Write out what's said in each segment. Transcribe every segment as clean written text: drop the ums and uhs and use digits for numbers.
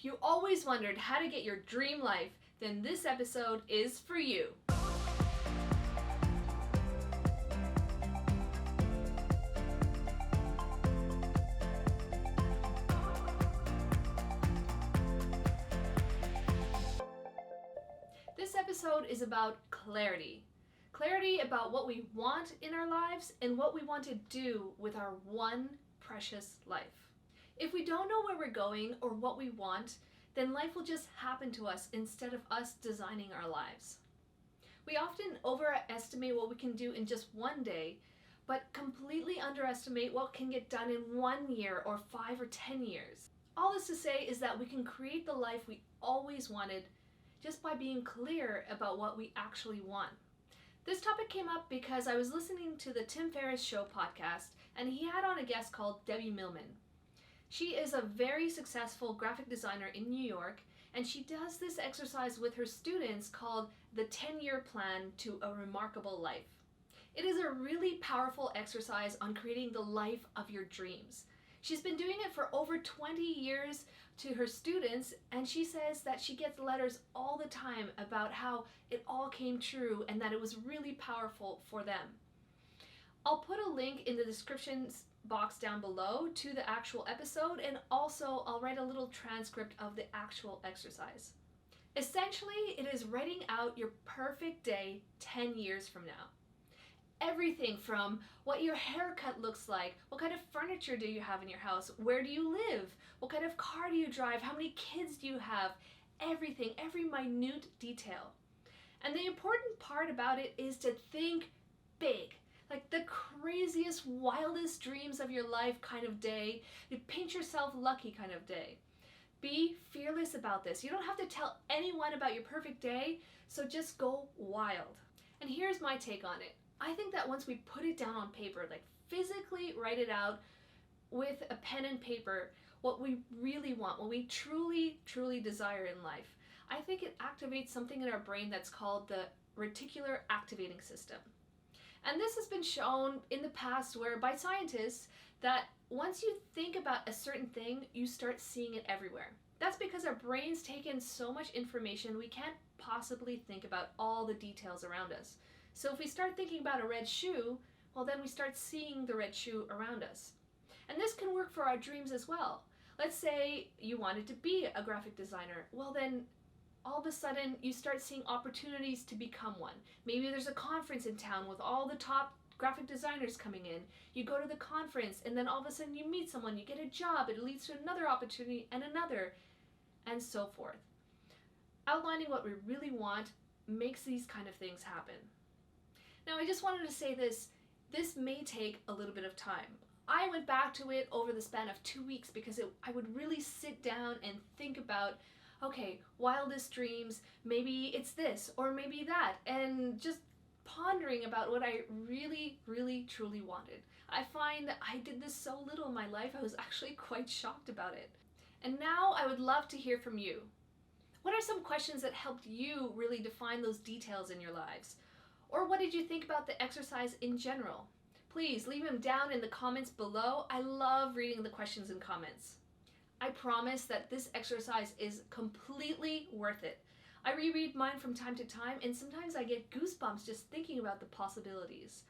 You always wondered how to get your dream life? Then this episode is for you. This episode is about clarity. Clarity about what we want in our lives and what we want to do with our one precious life. If we don't know where we're going or what we want, then life will just happen to us instead of us designing our lives. We often overestimate what we can do in just one day, but completely underestimate what can get done in 1 year or 5 or 10 years. All this to say is that we can create the life we always wanted just by being clear about what we actually want. This topic came up because I was listening to the Tim Ferriss show podcast, and he had on a guest called Debbie Millman. She is a very successful graphic designer in New York, and she does this exercise with her students called the 10-year plan to a remarkable life. It is a really powerful exercise on creating the life of your dreams. She's been doing it for over 20 years to her students, and she says that she gets letters all the time about how it all came true and that it was really powerful for them. I'll put a link in the description box down below to the actual episode, and also I'll write a little transcript of the actual exercise. Essentially, it is writing out your perfect day 10 years from now. Everything from what your haircut looks like, what kind of furniture do you have in your house, where do you live, what kind of car do you drive, how many kids do you have, everything, every minute detail. And the important part about it is to think big. Like the craziest, wildest dreams of your life kind of day, the pinch yourself lucky kind of day. Be fearless about this. You don't have to tell anyone about your perfect day, so just go wild. And here's my take on it. I think that once we put it down on paper, like physically write it out with a pen and paper, what we really want, what we truly, truly desire in life, I think it activates something in our brain that's called the reticular activating system. And this has been shown in the past by scientists that once you think about a certain thing, you start seeing it everywhere. That's because our brains take in so much information we can't possibly think about all the details around us. So if we start thinking about a red shoe, well then we start seeing the red shoe around us. And this can work for our dreams as well. Let's say you wanted to be a graphic designer. Well then, all of a sudden you start seeing opportunities to become one. Maybe there's a conference in town with all the top graphic designers coming in. You go to the conference and then all of a sudden you meet someone, you get a job, it leads to another opportunity and another, and so forth. Outlining what we really want makes these kind of things happen. Now I just wanted to say this may take a little bit of time. I went back to it over the span of 2 weeks because I would really sit down and think about, okay, wildest dreams, maybe it's this or maybe that, and just pondering about what I really, really, truly wanted. I find that I did this so little in my life, I was actually quite shocked about it. And now I would love to hear from you. What are some questions that helped you really define those details in your lives? Or what did you think about the exercise in general? Please leave them down in the comments below. I love reading the questions and comments. I promise that this exercise is completely worth it. I reread mine from time to time, and sometimes I get goosebumps just thinking about the possibilities.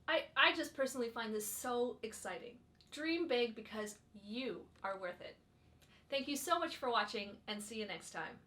I just personally find this so exciting. Dream big because you are worth it. Thank you so much for watching, and see you next time.